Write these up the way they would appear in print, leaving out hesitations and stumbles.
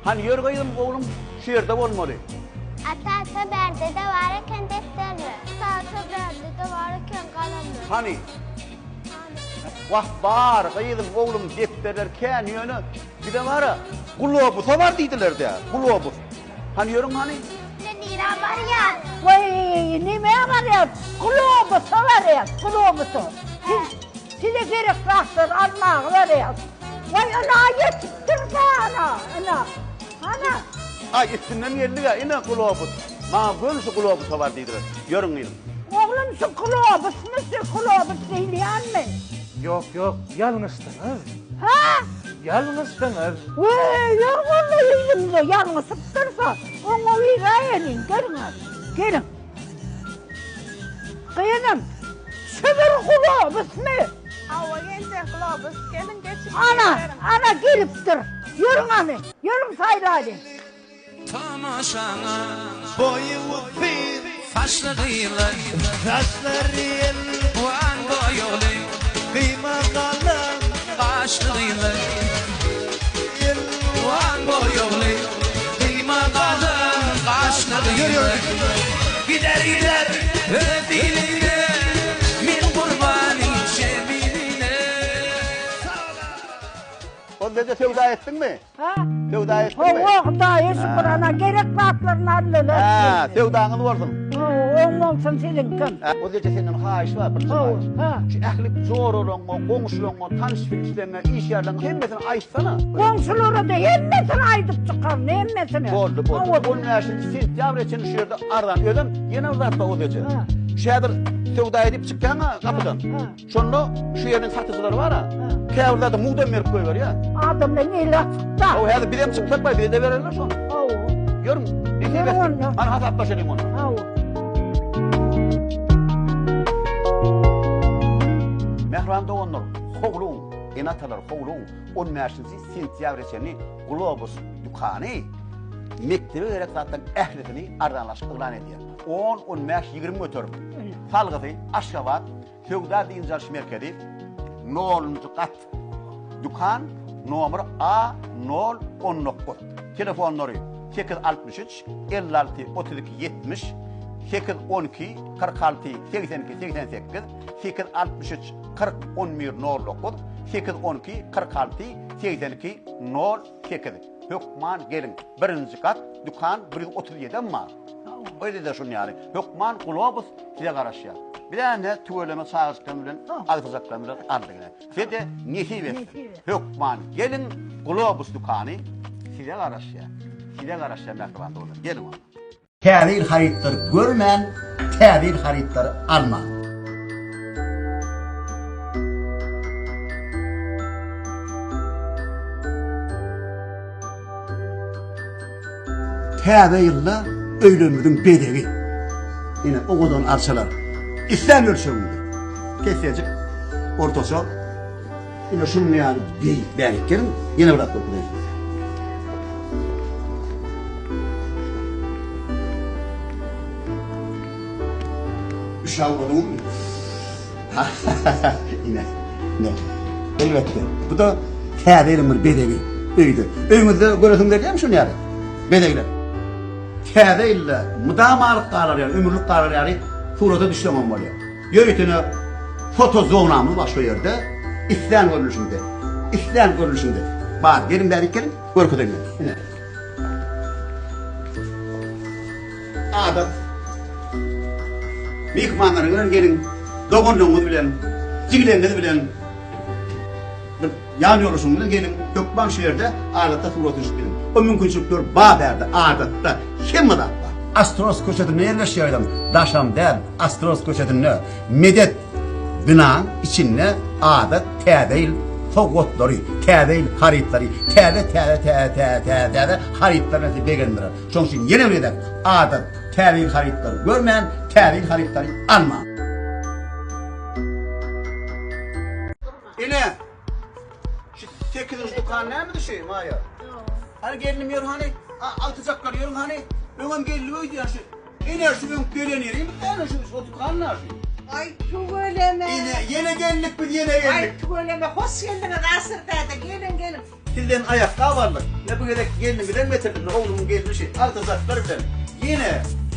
Hani yörgeydim oğlum şu yerde olmalı. Ata berde de varken defterli. Ata berde de varken kalemli. Hani? Vah var kıydım oğlum defterler ken yönü. Bir de var ya globusa var dediler de. Globus. Hani yörün hani? Ne nira var ya? Vay nimeye var ya? Globusa var ya, globusu. Size gerek rahatsız almak var ya. Vay ana yetiştirme ana. Ay üstünden geldi ya yine globus. Ma gönlüsü globusa var dediler. Yörün gıydım. Oğlum şu globus musun? Globus değil yani. Yok, yalnızsınız. Ha? Yalnızsınız. Vay yalnız yüzümde yalnız dursa. Onu virayelin gelin. Kıyınım. Şöbür globus mu? Hava gelecek globus. Gelin geçin. Ana geliptir. Yürün hani. Yürün sayılaydı. Tamaşana boyu bir saçlarıyla Van boyolu kıyma kalın kaşlarıyla Van boyolu kıyma kalın kaşlarıyla Gider ödiliyle min kurbanı şebiline O dedi tevda ettin mi? Ha? Tevda ettin mi? Dayı şukurana gerek patlarını alırlar. Ha, tevdanı vurdun. Ondan senin kim? O dedi senin haş var bir Ha. Şu ehlik zor olan o, komşuluğun o, tanış filmlerine, iş yerlerine hemmesini açsana. Komşuları da hemmesini aydıp çıkar, hemmesini. Boldu. Onun yaşını sentyabr için şu yerde aradan ödüm, yine uzatta o dedi. Ha. Şehadır tevda edip çıkan ha kapıdan. Sonra şu yerin satıcıları var ha. Kâvrlarda muğdan verip koyuyor ya. Adamla ne lafta? O hadi bir de çıksak var, bir de verirler sonra. Görün, ne versin? Hani hasaplaşalım onu. Mehranda onlar, hoğluğun, enatalar hoğluğun, 15. sentyabr içini Globus dükkanı, mektebi vererek zaten ehlitini ardanlaşık ilan ediyor. 10-15-20 götürüp, Salgıtı, Aşgabat, Tevda Dincaş Merkezi, 0. kat dükkan, numara A019. Telefonları 863 56 32 70 812 46 82 88 863 40 11 09 812 46 82 08 Hükman gelin. 1. kat dükkan 137 var. Öyle de şunu yani. Hükman Globus size karışıyor. Bir tane tuvaleme sağızken bilen, ağzızaktan bilen ardına. Size de nesi versin. Hükman gelin Globus dükkanı size karışıyor. Size karışıyor mektubanda olur. Gelin ona. Tədil xaritləri görmən, tədil xaritləri alma. Tədillə öylömürdün bedevi. Yine o kodun arçalar. İslam ölçümünde. Kesecek, ortası. Yine şunun yani beyliklerin yine bırak dokunuyor. Uşağım yine. Elbette. Bu da tədil bedevi. Öydü. Öymüzde görürsün der mi şunu yani? Bedeviler. Tədil müdamalık qalar yani, ömürlük qalar yani. Surata düşlemem var ya. Yöğütünü fotozonamız başka yerde. İslam görünüşünde. Bak gelin dedik gelin. Görküden gelin. Adet. Mihmanlarına gelin. Dokunduğumuzu bilelim. Ciglenleri bilelim. Yan yoluşumuzda gelin. Gökban şehirde adette surata düşmeyelim. O mümkünçülükler Baberde, adette. Kim var? Astros köşetinde yerleşiyorum. Daşam der, Astros köşetinde medet bina içinde adet tədil foqotları, tədil haritları, tədil haritlarını beğendirir. Çünkü yine öyle adet tədil haritları görmeyen, tədil haritları alma. Yine, şu 8. dükkan ne mi düşüyor Maya? Hani gelinim yor hani, altacaklar yor hani, ben gelinim öyle diyor şu. İnersi ben gölenirim, ben şu dükkan ne yapıyor? Ay tuvaleme. Yine geldik bir yine geldik. Ay tuvaleme hoş geldiniz Asır'da gelin. tilden ayakta varlık. Ne bu gerek gelini bilen getirdim. Oğlumun gelmişi. Altı saçları bilen.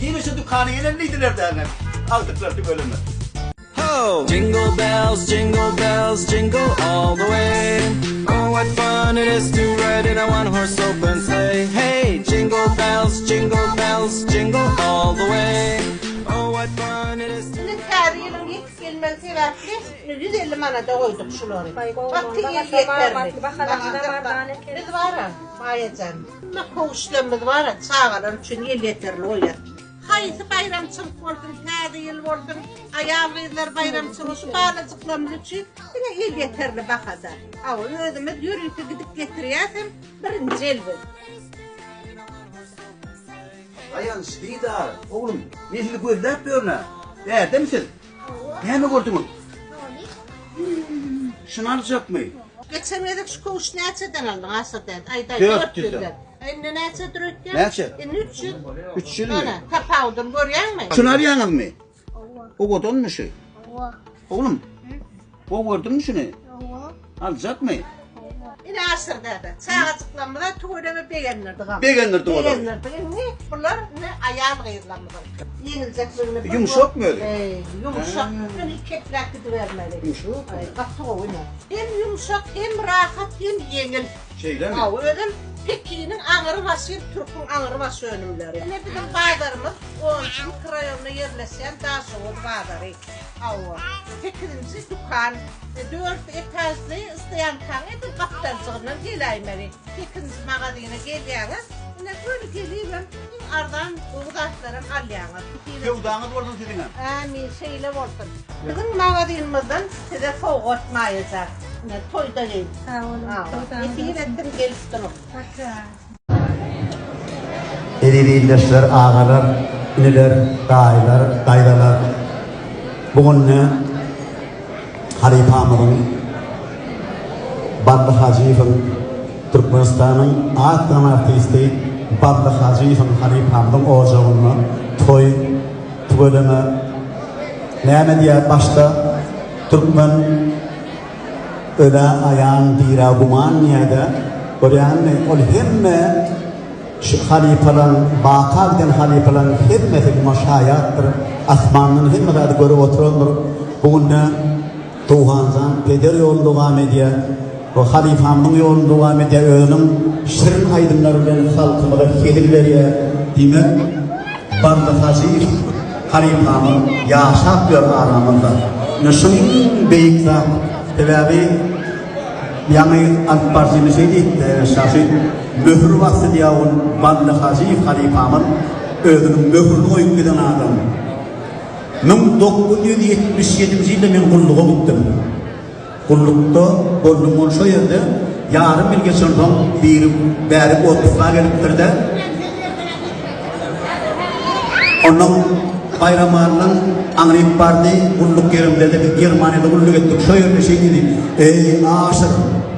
Yine şu dükkanı yeniliydiler derler. Aldıkları bölümü. Ho! Jingle bells, jingle all the way. Oh, what fun it is to ride in a one-horse open sleigh. Hey, jingle bells, jingle all the way. Oh, what fun it is to... Senin tarihin ilk gelmen sebepli 150 manada koyduk şuları. Vakti yeterli. Biz var ya, bayacan. Ne kovuşlarımız var ya, çağalar için yeterli o yer. Hayısı bayramçılık oldun, her yıl oldun, ayağım verirler bayramçılık, şu bağlacıklarımız için yine yeterli bakada. Ama ödümüz yürüyüp gidip getiriyorsam birinci elbet. Ayağın sıkıyı da oğlum. Nezli gözle yapıyor ne? Değerde misin? Ne mi gördün? Şunu alacak mı? Geçen yedik şu koğuş neçeden aldın asadan? Ayda 400'den. Ay neçe dururken? Neçe? 300. 300 mü? Ana kapağıdan görüyor musun? Şunu arayanız mı? O gördün mü şey? Oğlum. O gördün mü şunu? Alacak mı? Yine asırda da. Çağacıklanmadan tuğrama beğenirdik ama. Beğenirdik o da. Beğenirdik. Ne? Bunlar ne ayağın kıyırlanmadan. Yenilecek böyle. Yumuşak mı öyle? Yumuşak. Böyle kekler gidivermeli. Yumuşak. Katı o yine. Hem yumuşak hem rahat hem yengil. Şeyler mi? Öyle Pekin'in ağırı basıyor, Türk'ün ağırı basıyor önümleri. Ne bizim bağlarımız, onun için krayonuna yerleşen daha soğuk bağları. Pekin'inci dükkan, 4 etajlı isteyen kan, bir kaptancığından geleymeli. Pekin'inci mağazine geliyorlar, yine böyle geliyorum, aradan buğdakların alyanlar. Yevdağınız vurdun sizin ha? Amin, şeyle vurdun. Bizim mağazimizden size soğuk atmayacak. Ne toyda değil. Yetiğin ettim geliştirin. Edebileşler, ağalar, neler, daydalar. Bugün ne? Haripamızın, Badlı Hacı'nın, Türkmenistan'ın ağıttan artisti Badlı Hacı'nın Haripamızın ocağını toy bölümü ne diye başta Türkmen öyle ayağın dira guman niyede oryanı ol hemme halifalan bakal den halifalan hemme fil maşayattır asmanın hemme da görüp oturulur bugün de Tuğhan'dan peder yolunu devam ediyor o halifamın yolunu devam ediyor ölüm şirin aydınlarıyla halkımıza hediye veriyor demek Badlı Hacı halifamın yaşap diyor aramında nasıl büyük zat Tevabi yani AK Parti'nin şeydi, şahsi mühür vakti diye onun Badlı Hacı halifamın ödünün mühürünü koyup giden adam. 1977 yılda ben kulluğa gittim. Kullukta kulluğumun şu yerde yarım yıl geçirdim bir beri otuzluğa gelip de onun bayramlarının Angrip Parti kulluk yerimde de Germanya'da kulluk ettik. Şöyle şey dedi. Aşık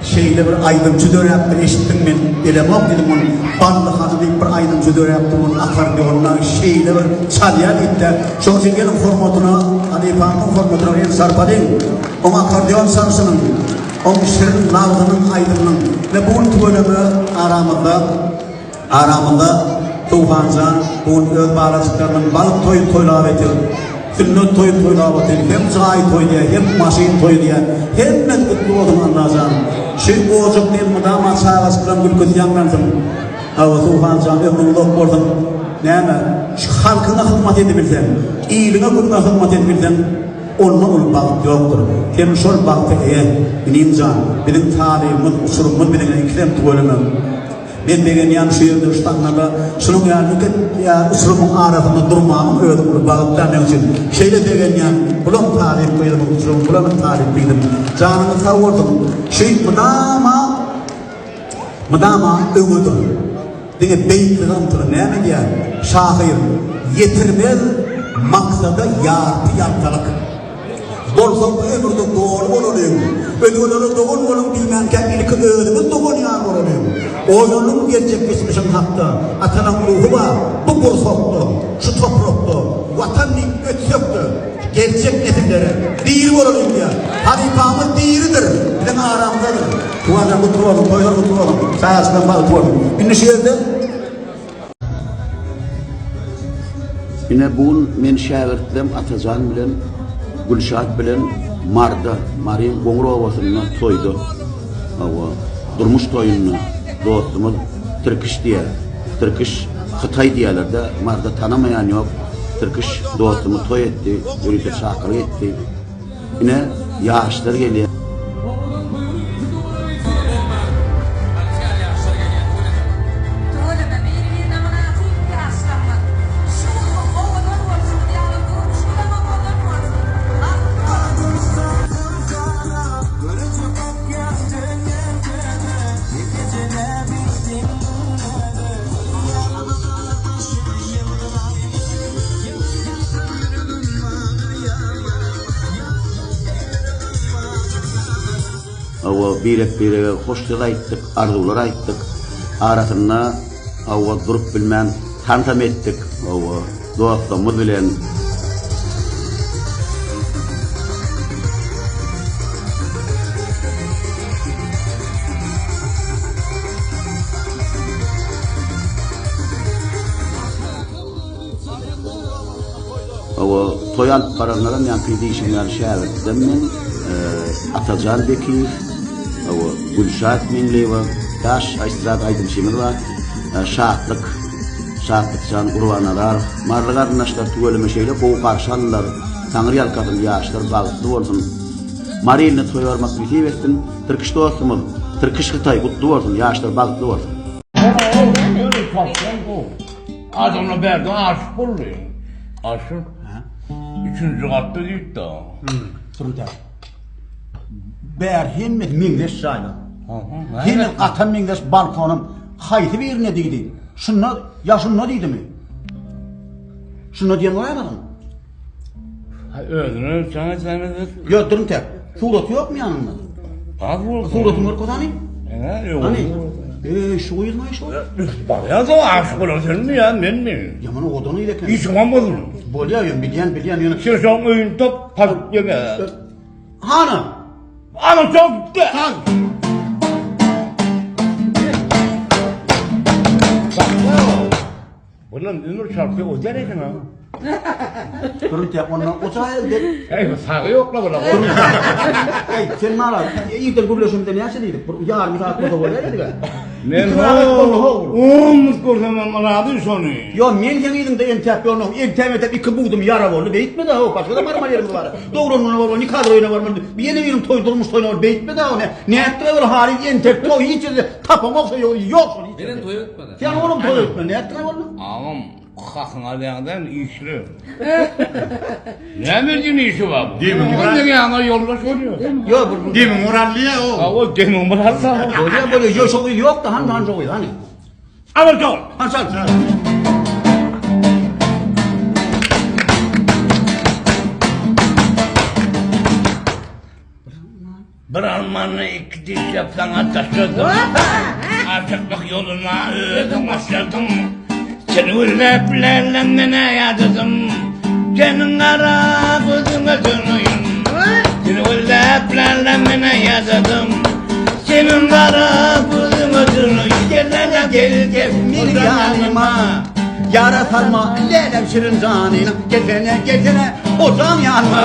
şeyle bir aydınçı dönem yaptım. Eşittim ben. Elemok dedim onu. Badlı Hacı deyip bir aydınçı dönem yaptım. Onun akardiyonuna şeyle bir çalıya gitti. Çok çekelim formatına, Halifa'nın formatına bir sarpadayım. O akardiyon sarsının, o şirin lavdının aydınının ve bu bölümü aramında Tuğhan'dan bu öz bağlacıklarının balık toyu toylavettir. Sünnet toyu toylavettir. Hem çay toy diye, hem maşin toy diye. Hem ben kutlu oldum anlayacağım. Şimdi bu ocak değil mi damat çağlaşıklarım gülküz yanlansın. Ama Tuğhan'dan ömrümü lok oldum. Neyme? Şu halkına hizmet edebilsen, iyiliğine gülüne hizmet edebilsen, onunla ol balık yoktur. Hem şol balık benim can, benim tarihimiz, usurumuz, benim ikrem tuvalımım. Ben begen yan şehirde ustanlarda şunun ya usurumun arasında durmamın ödüm balıktan ne için şeyle begen yan bulan tarih koydum usurum bulan tarih bildim canımı savurdum şey mıdama ömüdüm dine beytlerim turu ne mi diye şahir yetirmez maksadı yartı yartalık Bolsa ömürde doğru olalım. Ölüleri doğun olun bilmenken ilk ölümü doğun yan olalım. Oyunun gerçekleşmişin hakkı. Atanın ruhu var. Bu bursaklı, şu topraklı, vatanın ötsöktü. Gerçek nesilleri değil olalım ya. Halifamız değildir. Bizim aramdadır. Tuvaca kutuvalım, koyar kutuvalım. Sayasından bağlı tuvalım. Bir şehirde Yine bugün men şähertlerim Atajan bilen Gülşat bilen Maryam Goňrowasyna toýdy. Awa durmuş toýuny dostumuz Türkiş diýer. Türkiş Hytaý diýerler-de, marda tanamayan ýok. Türkiş dostumy toý etdi, ýürüte şakyr etdi. Yine ýaşlar gelýär. Awa birek hoşçul aýtdyk, arzular aýtdyk. Arasyna awa durup bilmän tantam etdik. Awa dostumuz bilen awa toýan paranlaran ýa-ni diýişimler şäherden men Atajan Bekir, awa Gülşat Minlewa, Taş Aýstrak aýdym şemir var, şatlyk urwanalar, marly garnaşlar tügeleme şeýle gowy garşanlar, taňry ýalkadyn ýaşlar bagtly bolsun. Maryny toýarmak bitibetsin, Türkiş dostumuz, Türkiş Hytaý gutly bolsun, ýaşlar bagtly bolsun. Adamla berdi aşık boldy. Aşık. 3-nji gatda diýdi. Turunta. Bär himmet miňdeş şaýla. Himmet atan miňdeş balkonum haýty birine diýdi. Şunu diýdimi? Şunu diýen oýamadyň. Özüne sana semedi. Yo turunta. Surat ýokmy ýanynda? Az boldy. Suratyň bar kodany? Ýok. Hani? Şu ýyzma şu. Barya da aşık bolarsan mı ya men mi? Ýamany odany ýeken. Hiç olmadı. Bolýar, bilýän ýöne. Sen şoň öýün top palyp ýeme. Hana? Ana çok da. Bunun ünür şarkı o dereken ha. Turunta onu oçaýdy. Ey sağı yok la bula. Ey sen mala, ýygyr gurleşimde näçe diýdik? Ýarmy saat bolsa bolýardy. Men görsem manadı şonu. Yo men ýeňidim de entep ýolny, entep iki buğdum yara boldy, beýtme da o başga da barma ýerim bar. Dogrunyň bar, ni kadar oýna barmy? Ýene birim toýdurmuş toýnar, beýtme da onu. Näetde bol hali entep toý hiç tapamok ýok. Menen toý ötmedi. Sen oğlum toý ötme, näetde bol? Ağam kakın adayağından işli. Ne verdin işi var bu? Demin Murat. Ne yana yoldaş oluyor? Yo bu. Demin Murallı'ya o. O demin Murat'la. Bolýar, yo şoňy ýok da han jogy, hani. Ama çok. Han çal. Bir almanı iki diş yapsana taşıdım. Aşıklık yoluna ödüm başladım. Seni ülleplerlemene yadıdım. Senin ara gözüne dönüyüm. Seni ülleplerlemene yadıdım. Senin ara gözüne dönüyüm. Gel Mir yanıma. Yara sarma, lelem şirin canina. Getene, ocağım yanma.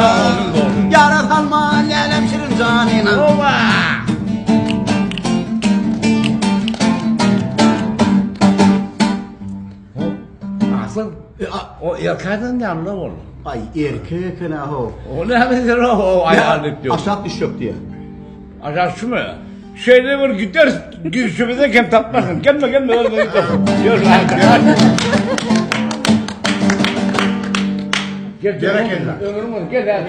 Yara sarma, lelem şirin canina. Ova! Asıl o erkekten yanında olur. Ay erkek ne ho. O ne mesela o ayarlık diyor. Aşağı düş yok diye. Aşağı şu mu? Şeyde var gider girişimizde kem tapmasın. Gelme. Gel lan. Gel. Gel. Ömrüm gel.